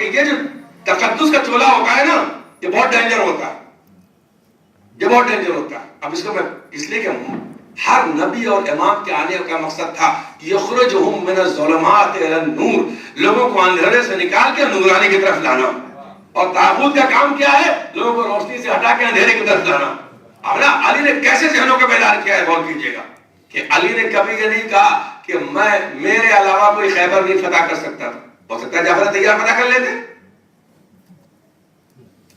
کہ یہ جو تقدس کا چولہا ہوتا ہے نا، یہ بہت ڈینجر ہوتا ہے، یہ بہت ڈینجر ہوتا ہے. اب اس کو میں اس لیے کہ ہر نبی اور امام کے آنے کا مقصد تھا یخرجہم من الظلمات الی النور، لوگوں کو اندھیرے سے نکال کے نورانی کی طرف لانا. اور طاغوت کا کام کیا ہے؟ لوگوں کو روشنی سے ہٹا کے اندھیرے کی طرف لانا. اب نا علی نے کیسے ذہنوں کو بیدار کیا ہے، غور کیجئے گا کہ علی نے کبھی یہ نہیں کہا کہ میرے علاوہ کوئی خیبر نہیں فتح کر سکتا تھا. ہو سکتا ہے جعفر طیار فتح کر لیتے،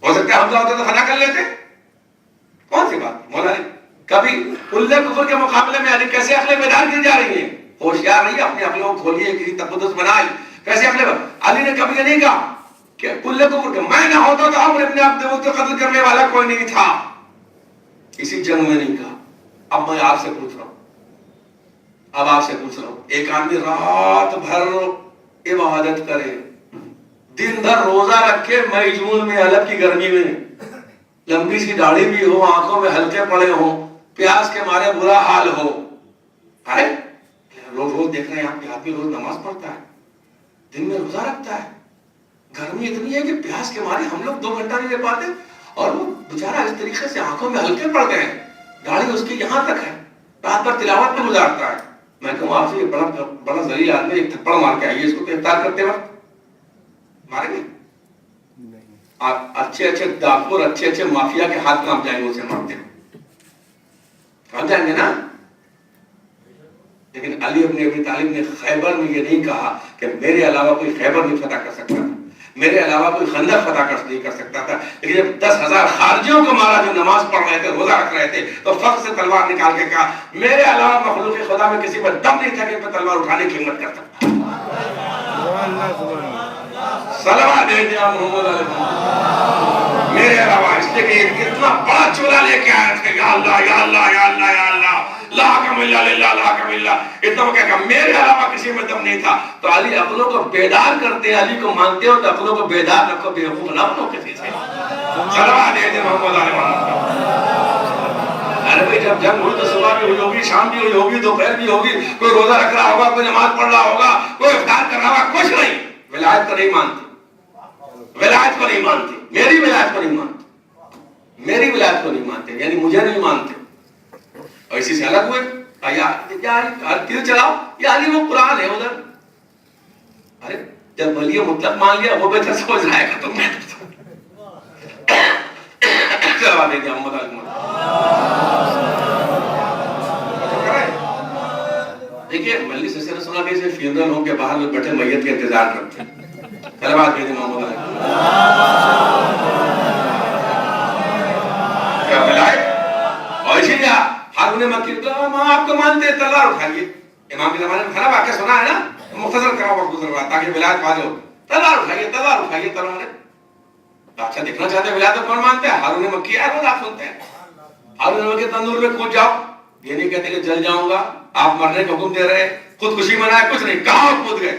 ہو سکتا ہے حمزہ ہوتے تو فتح کر لیتے. کون سی بات مولا علی کبھی کلے کفر کے مقابلے میں علی کیسے عقلیں بیدار کی جا رہی ہیں؟ ہوشیار نہیں، اپنی عقلوں کو کھولیے، کسی تقدس بنائی. کیسے عقلیں؟ علی نے کبھی یہ نہیں کہا کہ کلے کفر کے میں نہ ہوتا تو عمر ابن عبد العزیز کو قتل کرنے والا کوئی نہیں تھا. اسی جنگ میں نہیں کہا. اب میں آپ سے پوچھ رہا ہوں، اب آپ سے پوچھ رہا ہوں، ایک آدمی رات بھر عبادت کرے، دن بھر روزہ رکھے، مئی جون میں حلب کی گرمی میں، لمبی سی داڑھی بھی ہو، آنکھوں میں ہلکے پڑے ہوں، پیاس کے مارے برا حال ہو، روز روز دیکھ رہے ہیں آپ کے آدمی روز نماز پڑھتا ہے، دن میں روزہ رکھتا ہے، گرمی اتنی ہے کہ پیاس کے مارے ہم لوگ 2 گھنٹہ نہیں لے پاتے، اور وہ بیچارہ اس طریقے سے آنکھوں میں ہلکے پڑ گئے ہیں، داڑھی اس کی یہاں تک ہے، رات بھر تلاوت میں گزارتا ہے. میں کہوں آپ سے یہ بڑا ذلیل آدمی، ایک تھپڑ مار کے آئیے اس کو. افطار کرتے وقت ماریں گے؟ آپ اچھے اچھے داپور، اچھے اچھے مافیا کے ہاتھ کام جائیں گے اسے مارتے ہیں، کام جائیں گے نا. لیکن علی ابن ابی طالب نے خیبر میں یہ نہیں کہا کہ میرے علاوہ کوئی خیبر نہیں فتح کر سکتا تھا، میرے علاوہ کوئی خندق فتح نہیں کر سکتا تھا. لیکن جب 10,000 خارجیوں کو مارا جو نماز پڑھ رہے تھے، روزہ رکھ رہے تھے، تو فخر سے تلوار نکال کے کہا میرے علاوہ مخلوق خدا میں کسی پر دم نہیں تھا کہ میں تلوار اٹھانے کی ہمت کرتا. صلوات دے دیا محمد علیہ محمد. میرے علاوہ اس لیے کہ اتنا بڑا چولہا لے کے آیا تھے، یا اللہ یا اللہ یا اللہ یا اللہ، لا حکم الا للہ لا حکم الا، اتنا وہ کہا میرے علاوہ کسی میں دم نہیں تھا. تو علی عقلوں کو بیدار کرتے ہیں، علی کو مانتے ہو تو عقلوں کو بیدار رکھو، بیوقوف نہ بنو کسی سے. صلوات دے دیا محمد علیہ محمد. ارے بھائی جب جنگ ہوئی تو صبح بھی ہوئی ہوگی، شام بھی ہوئی ہوگی، دوپہر بھی ہوگی، کوئی روزہ رکھ رہا ہوگا، کوئی نماز پڑھ رہا ہوگا، کوئی افطار کر رہا ہوگا، کچھ نہیں. ولایت کو نہیں مانتے، ولایت کو نہیں مانتے، میری ولایت کو نہیں مانتے، میری ولایت کو نہیں مانتے، یعنی مجھے نہیں مانتے. اور اسی سے الگ ہوئے، تیر چلاؤ یا علی وہ قرآن ہے ادھر. ارے جب ولی مطلق مان لیا وہ بہتر سمجھ رہا ہے کہ تم میں جواب دے دیا محمد علیہ. دیکھیے ملی سے نے سنا کہ فیونرل ہوں کے باہر لوگ بیٹھے میت کے انتظار کرتے ہیں. صلوات دے دیا محمد علیہ. کیا ولایت؟ اور اسی لیے ہارون مکی آپ کو مانتے ہیں تلوار اٹھائیے. امام کے زمانے میں کھڑا واقعہ سنا ہے نا، مختصر کرا وقت گزر رہا تاکہ ولایت واضح ہو. تلوار اٹھائیے، تلوار اٹھائیے، تلوار. اچھا دیکھنا چاہتے ہیں ولایت کون مانتے ہیں؟ ہارون مکی ہے، روز آپ سنتے ہیں ہارون مکی تندور میں کود جاؤ. یہ نہیں کہتے کہ جل جاؤں گا، آپ مرنے کا حکم دے رہے، خودکشی منائے، کچھ نہیں، کہاں کود گئے.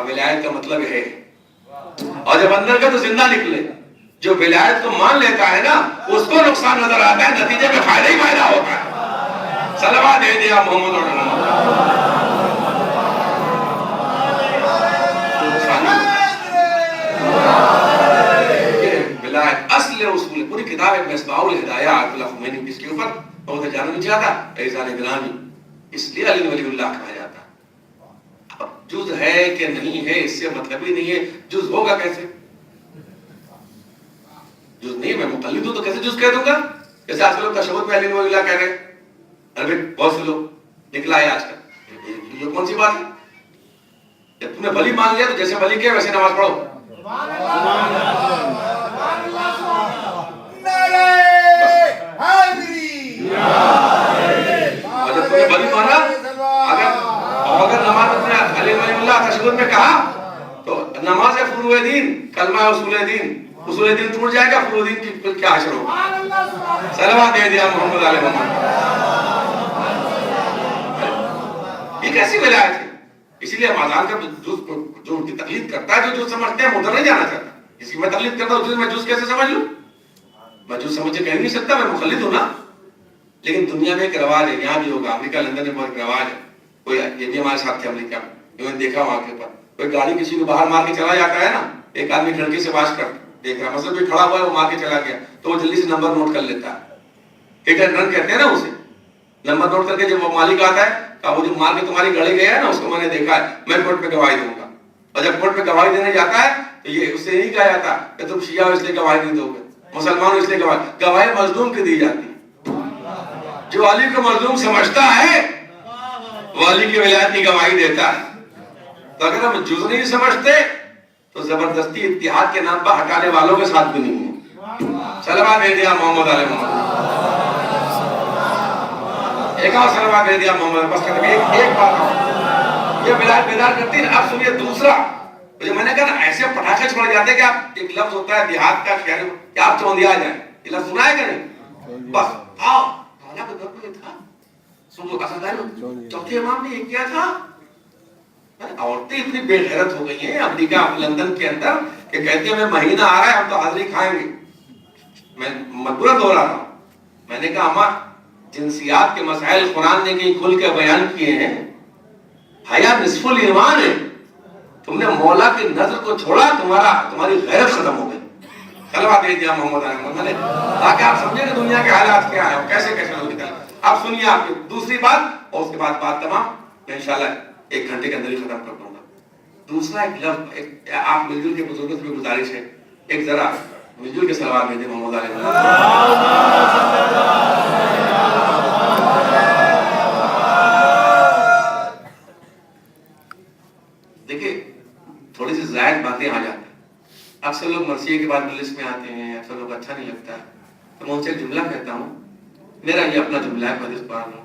ولایت کا مطلب ہے، اور جب اندر کا تو زندہ نکلے. جو ولایت کو مان لیتا ہے نا اس کو نقصان نظر آتا ہے، نتیجے میں فائدہ ہی فائدہ ہوتا ہے. صلوات دے دیا محمد اور ولایت اصل اصول پوری کتاب ہے مصباح الہدایہ آیت اللہ خمینی اس کے اوپر بہت جاننا نہیں چاہتا ایزان گرامی، اس لیے علی ولی اللہ کہا جاتا. اب جز ہے کہ نہیں ہے اس سے مطلب ہی نہیں ہے. جز ہوگا کیسے؟ جز نہیں، میں مقلد ہوں تو کیسے جز کہہ دوں گا؟ جیسے آج کل لوگ تشہد میں علی ولی اللہ کہہ رہے ہیں. ارے بہت سے لوگ نکلا ہے آج کل، یہ کون سی بات ہے؟ جب تم نے ولی مان لیا تو جیسے ولی کہے ویسے نماز پڑھو. اور جب تم نے ولی مانا، اگر نماز اپنے علی ولی اللہ تشہد میں کہا تو نماز ہے فروع دین، کلمہ ہے اصول دین. اصول دین ٹوٹ جائے گا، فروع دین کی کیا حشر ہوگا. صلوات دے دیا محمد علیہ محمد. یہ کیسی ولایت ہے؟ اسی لیے رمضان کا جو ان کی تقلید کرتا ہے، جو سمجھتے ہیں ادھر نہیں جانا چاہتا. اس کی میں تقلید کرتا ہوں، میں جز کیسے سمجھ لوں؟ میں جز سمجھ کے کہہ نہیں سکتا، میں مقلد ہوں نا. لیکن دنیا میں ایک رواج ہے، یہاں بھی ہوگا، امریکہ لندن میں بہت رواج ہے. کوئی یہ بھی ہمارے ساتھ تھے امریکہ میں، میں نے دیکھا وہاں کے اوپر کوئی گاڑی کسی کو باہر مار کے چلا جاتا ہے نا، ایک آدمی کھڑکی سے واش کر دیکھ رہا, مثلا کوئی کھڑا ہوا ہے وہ مار کے چلا گیا تو وہ جلدی سے نمبر نوٹ کر لیتا ہے, ایک رن کہتے ہیں نا اسے, نمبر نوٹ کر کے جب وہ مالک آتا ہے کہ وہ جو مار کے تمہاری گاڑی گیا ہے نا اس کو میں نے دیکھا ہے, میں کورٹ میں گواہی دوں گا. اور جب کورٹ میں گواہی دینے جاتا ہے تو یہ اس سے نہیں کہا جاتا کہ تم شیعہ ہو اس لیے گواہی نہیں دو گے, مسلمان ہو اس لیے گواہی مظلوم کی دی جاتی ہے. جو علی کو مظلوم سمجھتا ہے وہ علی کی ولایت کی گواہی دیتا ہے. تو اگر ہم جز نہیں سمجھتے تو زبردستی اتحاد کے نام پر ہٹانے والوں کے ساتھ بھی نہیں ہے. صلوات بھیج دیا محمد علیہ محمد, ایک اور صلوات بھیج دیا محمد. بس ایک بات یہ ولایت بیدار کرتی ہے. اب سنیے دوسرا, جو میں نے کہا نا ایسے پٹاخے چھوڑ جاتے ہیں کہ آپ ایک لفظ ہوتا ہے دیہات کا شہر کہ آپ چوندیا آ جائیں, یہ لفظ سنا ہے کہ نہیں؟ بس آؤ راجا کا گھر میں تھا چوتھے امام نے یہ کیا تھا. عورتیں اتنی بے غیرت ہو گئی ہیں امریکہ لندن کے اندر کہ کہتی ہیں میں مہینہ آ رہا ہے ہم تو حاضری کھائیں گے. میں مجبورا دو رہا تھا, میں نے کہا اما جنسیات کے مسائل قرآن نے کہیں کھل کے بیان کیے ہیں, حیا نصف الایمان ہے. تم نے مولا کی نظر کو چھوڑا, تمہاری غیرت ختم ہو گئی. صلوات دے دیا محمد علیہ محمد نے, تاکہ آپ سمجھیں کہ دنیا کے حالات کیا ہیں, کیسے کیسے لوگ نکل. آپ سنیے آپ کی دوسری بات اور اس کے بعد بات تمام, میں انشاءاللہ 1 گھنٹے کے اندر ہی ختم کر دوں گا. دوسرا ایک لفظ آپ مل جل کے بزرگوں سے بھی گزارش ہے, ایک ذرا مل جل کے صلوات بھیجیں محمد علیہ دیکھیں تھوڑی سی زائد باتیں آ جاتی ہیں. اکثر لوگ مرثیے کے بعد مجلس میں آتے ہیں, اکثر لوگ اچھا نہیں لگتا ہے تو میں ان سے ایک جملہ کہتا ہوں, میرا یہ اپنا جملہ ہے, حدیث قرآن میں,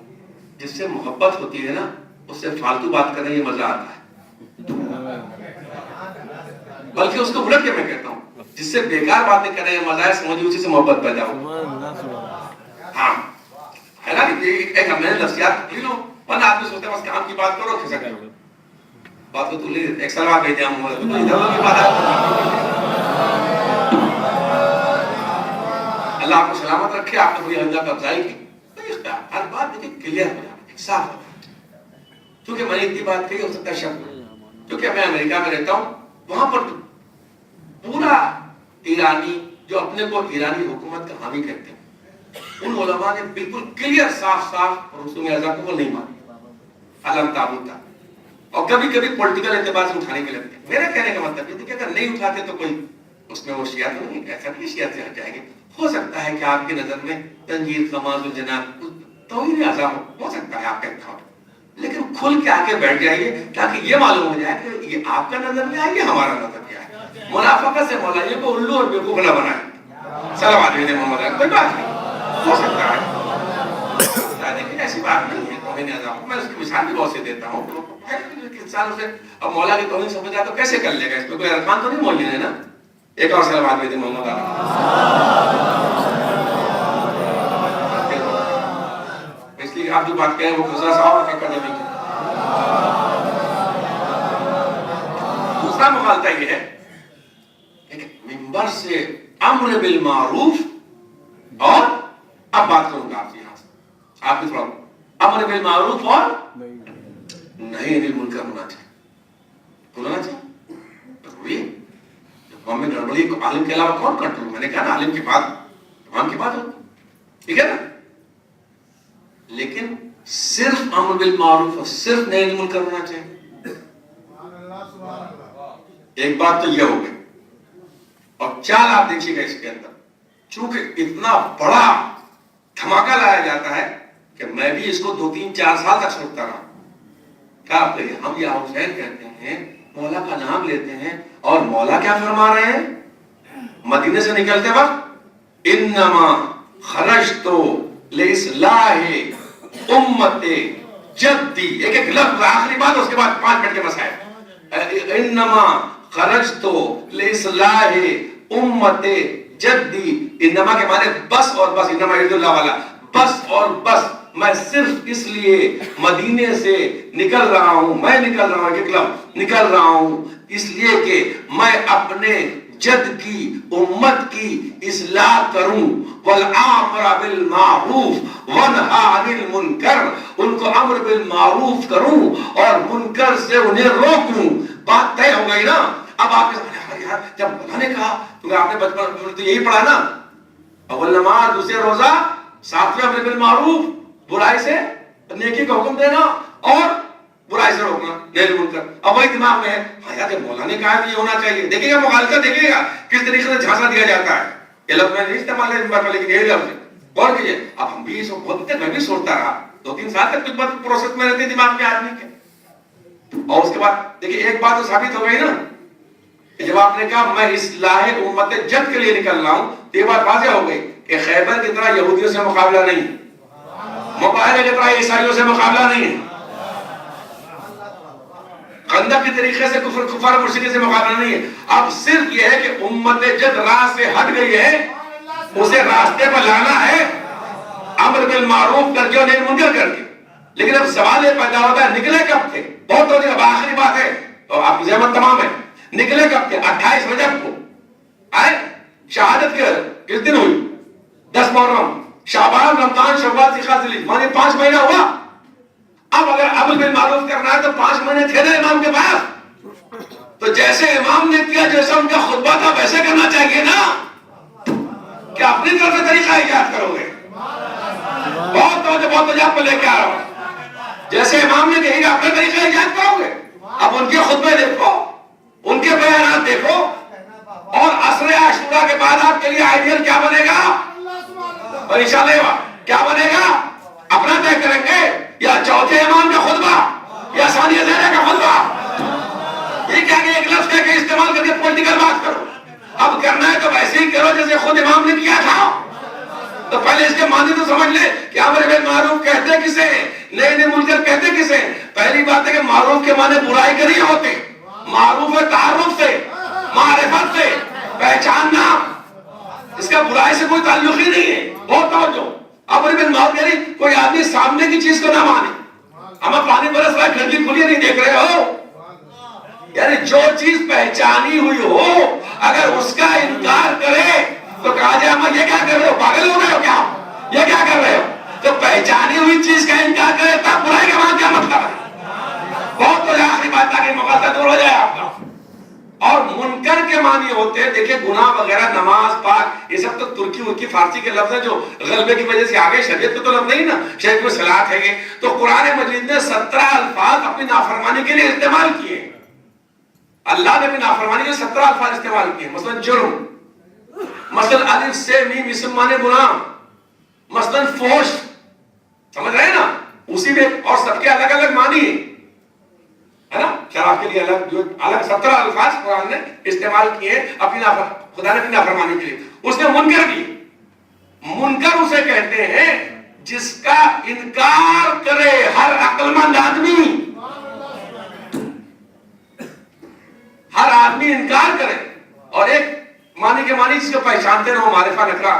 جس سے محبت ہوتی ہے نا اس سے فالتو بات کرنے یہ مزہ آتا ہے. بلکہ اس کو الٹ کے میں کہتا ہوں, جس سے بیکار باتیں کریں یہ مزہ ہے, سمجھے اسی سے محبت پیدا ہو. ہاں ہے نا, ایک میں نے نفسیات لے لو, ورنہ آدمی سوچتے ہیں بس کام کی بات کرو کھسک کرو, بات کو تو لے ایک سلوات بھیج دیا محمد تو ادھر کی بات ہے. اللہ آپ کو سلامت رکھے, آپ نے کوئی حملہ کا افزائی کی, ہر بات دیکھیں کلیئر ہو جائے, صاف ہو جائے. کیونکہ میں نے اتنی بات کہی, ہو سکتا ہے شک, کیونکہ میں امریکہ میں رہتا ہوں, وہاں پر پورا ایرانی جو اپنے کو ایرانی حکومت کا حامی کہتے ہیں, ان علماء نے بالکل کلیئر صاف رسوم اعضاء کو نہیں مانی, علم تابوت تھا. اور کبھی کبھی پولیٹیکل اعتبار سے اٹھانے کے لگتے ہیں. میرا کہنے کا مطلب یہ ہے کہ اگر نہیں اٹھاتے تو کوئی اس میں وہ شیعہ تو نہیں, ایسا نہیں شیعہ سے ہٹ جائیں گے. ہو سکتا ہے کہ آپ کی نظر میں تنجیر خماس الجناب توہین اعضاء ہو سکتا ہے آپ کا انتخاب, لیکن کھل کے آگے بیٹھ جائیے تاکہ یہ معلوم ہو جائے کہ یہ آپ کا نظریہ ہے, یہ ہمارا نظریہ ہے. منافقت سے مولائیوں کو الو اور بیوقوف نہ بنائیں. صلوات بھیجیں محمد علیہ, کوئی بات نہیں, ہو سکتا ہے لیکن ایسی بات نہیں ہے توہین اعضاء. میں اس کی مثال بھی بہت سے دیتا ہوں. انسان اسے اب مولا کی توہین سمجھا تو کیسے کر لے گا, اس میں کوئی ارکان تو نہیں موجود ہے نا. ایک اور صلوات بھیجیں محمد علیہ. اس لیے آپ جو بات کہیں وہ خزا صاحب کا قدم ہی. دوسرا مغالطہ یہ ہے کہ منبر سے امر بالمعروف, اور اب بات کروں گا آپ سے, یہاں سے آپ بھی تھوڑا امر بالمعروف اور نہیں انل منکر ہونا چاہیے, ہونا چاہیے ضروری ہے. قوم میں گڑبڑی کو عالم کے علاوہ کون کنٹرول, میں نے کہا نا عالم کے بعد امام کی بات ہوتی, ٹھیک ہے نا. لیکن صرف امر بالمعروف اور صرف نہیں انل منکر ہونا چاہیے. ایک بات تو یہ ہو گئی, اور چال آپ دیکھیے گا اس کے اندر, چونکہ اتنا بڑا دھماکہ لایا جاتا ہے کہ میں بھی اس کو 2-3-4 سال تک سوچتا رہا. کیا ہم یا حسین کہتے ہیں, مولا کا نام لیتے ہیں, اور مولا کیا فرما رہے ہیں مدینے سے نکلتے وقت, انما خرجت لاصلاح امت جدی. ایک لفظ آخری بات, اس کے بعد 5 منٹ کے مسائل. انما خرجت لاصلاح امت جدی, انما کے معنی بس اور بس, انما عید اللہ والا بس اور بس, میں صرف اس لیے مدینے سے نکل رہا ہوں, میں نکل رہا ہوں, ایک لفظ نکل رہا ہوں اس لیے کہ میں اپنے جد کی امت کی اصلاح کروں, والآمر بالمعروف ونہی عن المنکر, ان کو امر بالمعروف کروں اور منکر سے انہیں روکوں. بات طے ہو گئی نا. اب آپ یار جب مولا نے کہا، کیونکہ آپ نے بچپن میں تو یہی پڑھا نا، اول نماز دوسرے روزہ ساتویں امر بالمعروف برائی سے نیکی کا حکم دینا اور برائی سے روکنا نیل منکر. اب وہی دماغ میں ہے ہاں یار جب مولا نے کہا کہ یہ ہونا چاہیے. دیکھیے گا مغالطہ، دیکھیے گا کس طریقے سے جھانسا دیا جاتا ہے. یہ لفظ میں نہیں استعمال ہے لیکن یہی لفظ ہے. غور کیجیے. اب ہم بھی اس کو بولتے میں بھی سوچتا رہا 2-3 سال تک کچھ بات پروسیس میں رہتی دماغ میں آدمی کے. اور اس کے بعد دیکھیے ایک بات تو ثابت ہو گئی نا کہ جب آپ نے کہا میں اصلاح امت جد کے لیے نکل رہا ہوں تو یہ بات واضح ہو گئی کہ خیبر کی طرح یہودیوں سے مقابلہ نہیں، مقابلہ کی طرح عیسائیوں سے مقابلہ نہیں ہے، خندق کی طریقے سے کفار مشرکین سے مقابلہ نہیں ہے. اب صرف یہ ہے کہ امت جد راہ سے ہٹ گئی ہے، اسے راستے پر لانا ہے امر بالمعروف کر کے اور نہی منکر کر کے. لیکن اب سوال یہ پیدا ہوتا ہے نکلے کب تھے؟ بہت ہو جائے. آخری بات ہے تو آپ کی زحمت تمام ہے. نکلے کب تھے؟ 28 رجب کو آئے شہادت کے کس دن ہوئی؟ 10 محرم. شعبان، رمضان، شوال، ذی الحجہ، مانے 5 مہینہ ہوا. اب اگر امر بالمعروف کرنا ہے تو 5 مہینے تھے نا امام کے پاس. تو جیسے امام نے کیا، جیسا ان کا خطبہ تھا ویسے کرنا چاہیے نا. کیا اپنی طرف سے طریقہ ایجاد کرو گے؟ بہت وجہ پہ لے کے آ رہا ہوں. جیسے امام نے کہی گا اپنے طریقہ ایجاد کرو گے. اب ان کے خطبے دیکھو، ان کے بیانات دیکھو، اور عصر عاشورہ کے بعد آپ کے لیے آئیڈیل کیا بنے گا اور انشاءاللہ کیا بنے گا اپنا طے کریں گے. یا چوتھے امام کا خطبہ یا ثانیہ زہرہ کا خطبہ. یہ کیا کہ ایک لفظ کہہ کے استعمال کر کے پولیٹیکل بات کرو. اب کرنا ہے تو ویسے ہی کرو جیسے خود امام نے کیا تھا. تو پہلے اس کے معنی تو سمجھ لیں کہ امر بالمعروف کہتے کسے ہیں، نہی منکر کہتے کسے ہیں. پہلی بات ہے کہ معروف کے معنی برائی کے نہیں ہوتے. معروف ہے تعارف سے، معرفت سے، پہچاننا. اس کا برائی سے کوئی تعلق ہی نہیں ہے. بہت توجہ. امر بالمعروف یعنی کوئی آدمی سامنے کی چیز کو نہ مانے. ہمیں پانی برس رہا ہے کھڑکی کھلی نہیں دیکھ رہے ہو، یعنی جو چیز پہچانی ہوئی ہو اگر اس کا انکار کرے تو کہا جائے ہم یہ کیا کر رہے ہو، پاگل ہو گئے ہو کیا، یہ کیا کر رہے ہو. تو پہچانی ہوئی چیز کا انکار کرے تب برائی کا معنی کیا مطلب ہے. بہت تو آخری بات تاکہ مقاصد دور ہو جائے آپ کا. اور منکر کے معنی ہوتے ہیں دیکھیں گناہ وغیرہ، نماز، پاک، یہ سب تو ترکی ورکی فارسی کے لفظ ہیں جو غلبے کی وجہ سے آگے. شریعت میں تو لفظ نہیں نا، شریعت میں صلاۃ ہے. یہ تو قرآن مجید نے 17 الفاظ اپنی نافرمانی کے لیے استعمال کیے. اللہ نے بھی نافرمانی کے 17 الفاظ استعمال کیے. مثلا جرم، مثلا الف سے میم اسم مانے گناہ، مثلا فحش. سمجھ رہے ہیں نا؟ اسی میں اور سب کے الگ الگ معنی ہے نا. شراب کے لیے الگ، جو الگ 17 الفاظ قرآن نے استعمال کیے اپنی خدا نے اپنی نافرمانی کے لیے. اس نے منکر بھی، منکر اسے کہتے ہیں جس کا انکار کرے ہر عقل مند آدمی. ہر آدمی انکار کرے. اور ایک معنی کے معنی جس کو پہچانتے نہ ہو، معرفہ نکرا.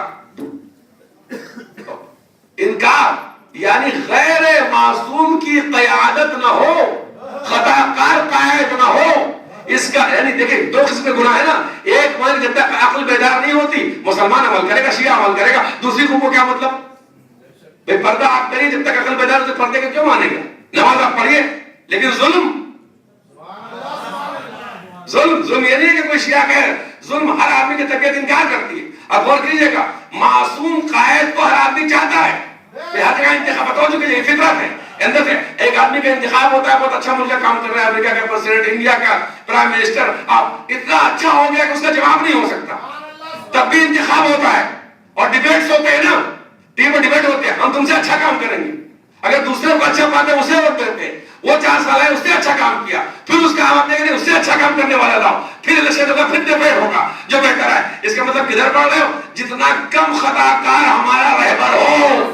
انکار یعنی غیر معصوم کی قیادت نہ ہو، خطا کار قائد نہ ہو. اس کا یعنی دیکھیں 2 قسم کے گناہ ہے نا. ایک معنی جب تک عقل بیدار نہیں ہوتی مسلمان عمل کرے گا، شیعہ عمل کرے گا. دوسری کو کیا مطلب؟ بھئی پردہ آپ کریے جب تک عقل بیدار ہوتی پردے کا کیوں مانے گا؟ نماز آپ پڑھیے. لیکن ظلم یہ نہیں ہے کہ کوئی شیعہ کہے ظلم ہر آدمی کی طبیعت انکار کرتی ہے. اب غور کیجیے گا معصوم قائد کو ہر آدمی چاہتا ہے. ہر جگہ انتخابات ہو چکے، یہ فطرت ہے اندر سے. ایک آدمی کا انتخاب ہوتا ہے، بہت اچھا ملک کا کام کر رہا ہے، امریکہ کا پریزیڈنٹ، انڈیا کا پرائم منسٹر، اب اتنا اچھا ہو گیا کہ اس کا جواب نہیں ہو سکتا. تب بھی انتخاب ہوتا ہے اور ڈیبیٹس ہوتے ہیں نا، ٹیم میں ڈیبیٹ ہوتے ہیں. ہم تم سے اچھا کام کریں گے. اگر دوسرے کو اچھا پاتے ہیں اسے ووٹ دیتے ہیں. وہ 4 سال ہے، اس نے اچھا کام کیا، پھر اس کا آپ دیکھیں اس سے اچھا کام کرنے والا لاؤ، پھر الیکشن ہوگا، پھر ڈیبیٹ ہوگا جو بہتر ہے. اس کا مطلب کدھر پڑھ رہے ہو؟ جتنا کم خطا کار ہمارا رہبر ہو.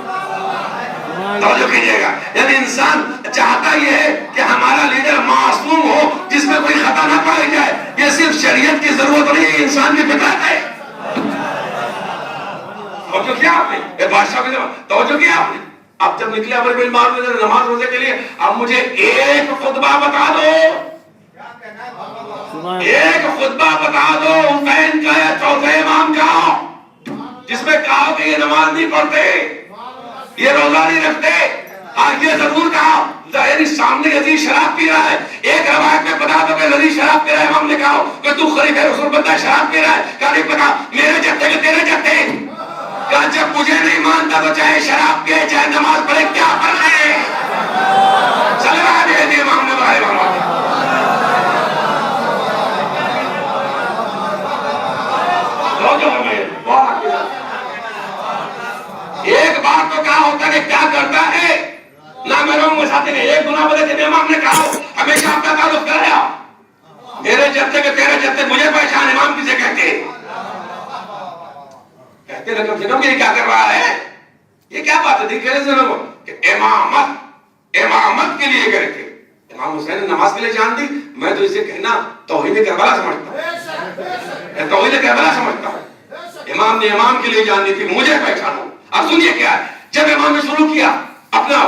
توجہ کیجیے گا. یعنی انسان چاہتا یہ ہے کہ ہمارا لیڈر معصوم ہو، جس میں کوئی خطا نہ پائی جائے. یہ صرف شریعت کی ضرورت نہیں ہے، انسان کی فطرت ہے. توجہ کیا آپ نے؟ بادشاہ کی توجہ کیا آپ نے؟ اب جب نکلے امر بالمعروف نماز روزے کے لیے، اب مجھے ایک خطبہ بتا دو، ایک خطبہ بتا دو حسین کا یا چوتھے امام کا جس میں کہا کہ یہ نماز نہیں پڑھتے، یہ روزہ نہیں رکھتے، آج یہ ضرور کہا یعنی سامنے یزید شراب پی رہا ہے، ایک روایت میں بتا دو کہ یزید شراب پی رہا ہے، امام نے کہا کہ تو خلیفہ رسول بندہ شراب پی رہا ہے، کہا نہیں پتا میرے جتے کہ تیرے جتے، کہا جب مجھے نہیں مانتا تو چاہے شراب پیے چاہے نماز پڑھے کیا فرق ہے؟ صلوات علی امام محمد ایک بار تو کہا ہوتا کہ کیا کرتا ہے نہ میرے ہوں ساتھی نے ایک گناہ بدے تھے امام نے کہا ہمیشہ اپنا تعلق کرایا میرے جتے کہ تیرے جتے مجھے پہچان امام کسے کہتے کم سے کم یہ کیا کر رہا ہے؟ یہ کیا بات ہے دیکھنے سے لوگوں کہ امامت کے لیے کرے تھے امام حسین نے نماز کے لیے جان دی میں تو اسے کہنا توحید کربلا سمجھتا ہوں توحید کربلا سمجھتا ہوں امام نے امام کے لیے جان دی تھی مجھے پہچانو اب سنیے کیا ہے جب امام نے شروع کیا اپنا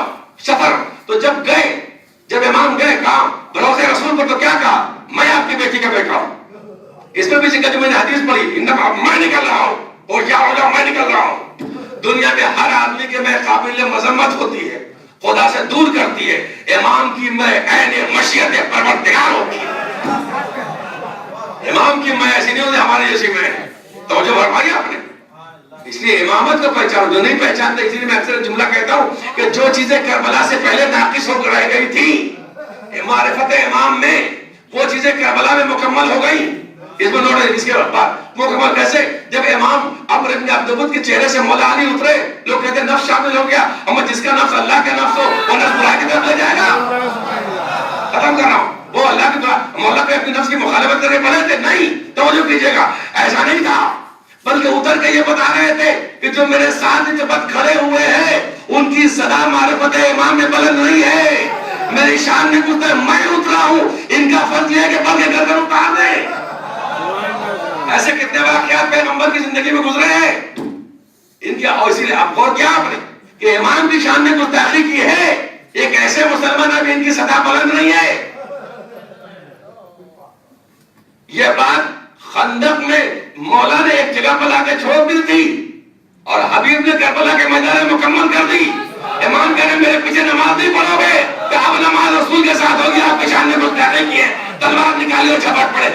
سفر تو جب امام گئے کہا بھروسے رسول پر تو کیا کہا میں آپ کی بیٹی کا بیٹا ہوں اس میں بھی سے جو میں نے حدیث پڑھی میں نکل رہا ہوں اور کیا ہو جاؤ میں نکل رہا ہوں دنیا میں ہر آدمی کے میں قابل مذمت ہوتی ہے خدا سے دور کرتی ہے امام کی میں عین مشیت پروردگار ہوتی ہے امام کی میں ایسی نہیں ہوتی ہمارے جیسی میں توجہ فرمائی آپ نے اس لیے امامت کو پہچانو جو نہیں پہچانتے اسی لیے میں اکثر جملہ کہتا ہوں کہ جو چیزیں کربلا سے پہلے ناقص ہو کر رہ گئی تھی معرفت امام میں وہ چیزیں کربلا میں مکمل ہو گئی اس میں نوٹ اس کے بعد مکمل کیسے جب امام عمرو بن عبدالبت کے چہرے سے مولا علی اترے لوگ کہتے ہیں نفس شامل ہو گیا اما جس کا نفس اللہ کا نفس ہو وہ نفس برائی کی طرف لے جائے گا ختم کر رہا ہوں وہ اللہ کی دعا مولا پہ اپنی نفس کی مخالفت کرنے پڑے تھے نہیں توجہ کیجئے گا ایسا نہیں تھا بلکہ اتر کے یہ بتا رہے تھے کہ جو میرے ساتھ جب کھڑے ہوئے ہیں ان کی صدا معرفت امام میں بلند نہیں ہے میری شان میں کچھ میں اترا ہوں ان کا فرض یہ ہے کہ بلکہ گردن اتار دیں ایسے کتنے واقعات پیغمبر کی زندگی میں گزرے ہیں ان کی اور اسی لیے اب غور کیا آپ نے کہ امام کی شان میں گستاخی کی ہے ایک ایسے مسلمان اب ان کی صدا بلند نہیں ہے یہ بات خندق میں مولا نے ایک جگہ پر لا کے چھوڑ دی تھی اور حبیب نے کربلا کے میدان مکمل کر دی امام کہہ رہے میرے پیچھے نماز نہیں پڑھو گے کہ اب نماز رسول کے ساتھ ہوگی آپ کی شان میں گستاخی کی ہے تلوار نکالی اور جھپٹ پڑے